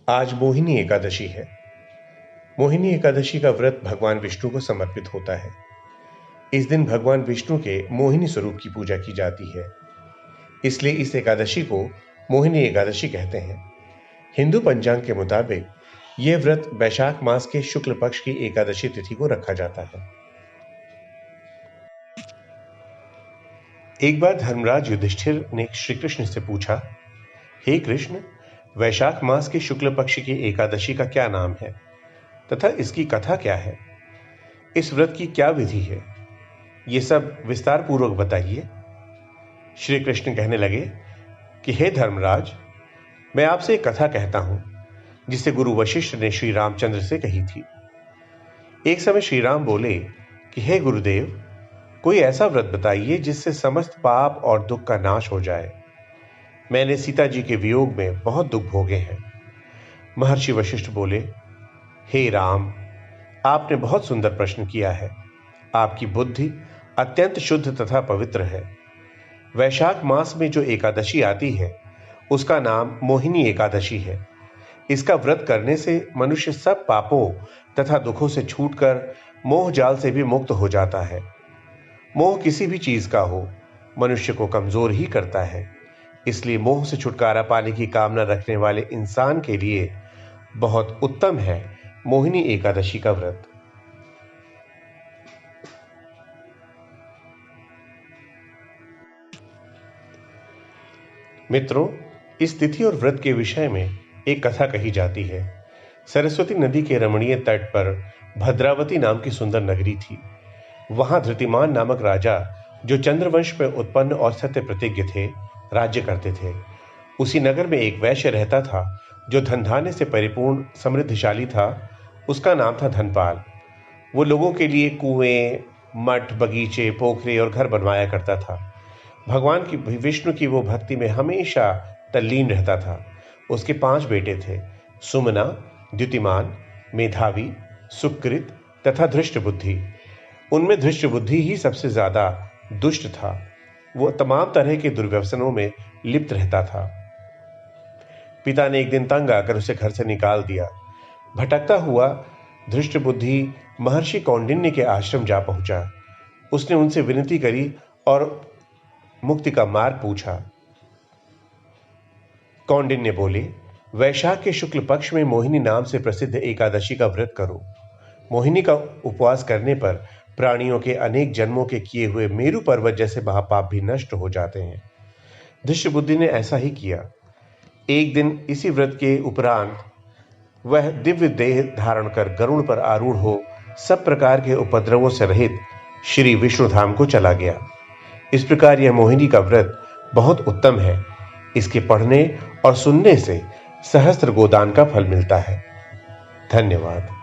आज मोहिनी एकादशी है। मोहिनी एकादशी का व्रत भगवान विष्णु को समर्पित होता है। इस दिन भगवान विष्णु के मोहिनी स्वरूप की पूजा की जाती है, इसलिए इस एकादशी को मोहिनी एकादशी कहते हैं। हिंदू पंचांग के मुताबिक यह व्रत वैशाख मास के शुक्ल पक्ष की एकादशी तिथि को रखा जाता है। एक बार धर्मराज युधिष्ठिर ने श्री कृष्ण से पूछा, हे कृष्ण, वैशाख मास के शुक्ल पक्ष की एकादशी का क्या नाम है तथा इसकी कथा क्या है? इस व्रत की क्या विधि है? ये सब विस्तार पूर्वक बताइए। श्री कृष्ण कहने लगे कि हे धर्मराज, मैं आपसे एक कथा कहता हूं जिसे गुरु वशिष्ठ ने श्री रामचंद्र से कही थी। एक समय श्री राम बोले कि हे गुरुदेव, कोई ऐसा व्रत बताइए जिससे समस्त पाप और दुख का नाश हो जाए। मैंने सीता जी के वियोग में बहुत दुख भोगे हैं। महर्षि वशिष्ठ बोले, हे राम, आपने बहुत सुंदर प्रश्न किया है। आपकी बुद्धि अत्यंत शुद्ध तथा पवित्र है। वैशाख मास में जो एकादशी आती है उसका नाम मोहिनी एकादशी है। इसका व्रत करने से मनुष्य सब पापों तथा दुखों से छूटकर मोह जाल से भी मुक्त हो जाता है। मोह किसी भी चीज का हो, मनुष्य को कमजोर ही करता है। इसलिए मोह से छुटकारा पाने की कामना रखने वाले इंसान के लिए बहुत उत्तम है मोहिनी एकादशी का व्रत। मित्रों, इस तिथि और व्रत के विषय में एक कथा कही जाती है। सरस्वती नदी के रमणीय तट पर भद्रावती नाम की सुंदर नगरी थी। वहां धृतिमान नामक राजा, जो चंद्रवंश में उत्पन्न और सत्य प्रतिज्ञ थे, राज्य करते थे। उसी नगर में एक वैश्य रहता था जो धनधान्य से परिपूर्ण समृद्धशाली था। उसका नाम था धनपाल। वो लोगों के लिए कुएं, मठ, बगीचे, पोखरे और घर बनवाया करता था। भगवान की विष्णु की वो भक्ति में हमेशा तल्लीन रहता था। उसके 5 बेटे थे, सुमना, द्युतिमान, मेधावी, सुकृत तथा धृष्टबुद्धि। उनमें धृष्टबुद्धि ही सबसे ज्यादा दुष्ट था। वो तमाम तरह के दुर्व्यसनों में लिप्त रहता था। पिता ने एक दिन तंग आकर उसे घर से निकाल दिया। भटकता हुआ धृष्टबुद्धि महर्षि कौंडिन्य के आश्रम जा पहुंचा। उसने उनसे विनती करी और मुक्ति का मार्ग पूछा। कौंडिन्य बोले, वैशाख के शुक्ल पक्ष में मोहिनी नाम से प्रसिद्ध एकादशी का व्रत करो। मोहिनी का उपवास करने पर प्राणियों के अनेक जन्मों के किए हुए मेरु पर्वत जैसे महापाप भी नष्ट हो जाते हैं। धृष्टबुद्धि ने ऐसा ही किया। एक दिन इसी व्रत के उपरांत वह दिव्य देह धारण कर गरुड़ पर आरूढ़ हो सब प्रकार के उपद्रवों से रहित श्री विष्णु धाम को चला गया। इस प्रकार यह मोहिनी का व्रत बहुत उत्तम है। इसके पढ़ने और सुनने से सहस्त्र गोदान का फल मिलता है। धन्यवाद।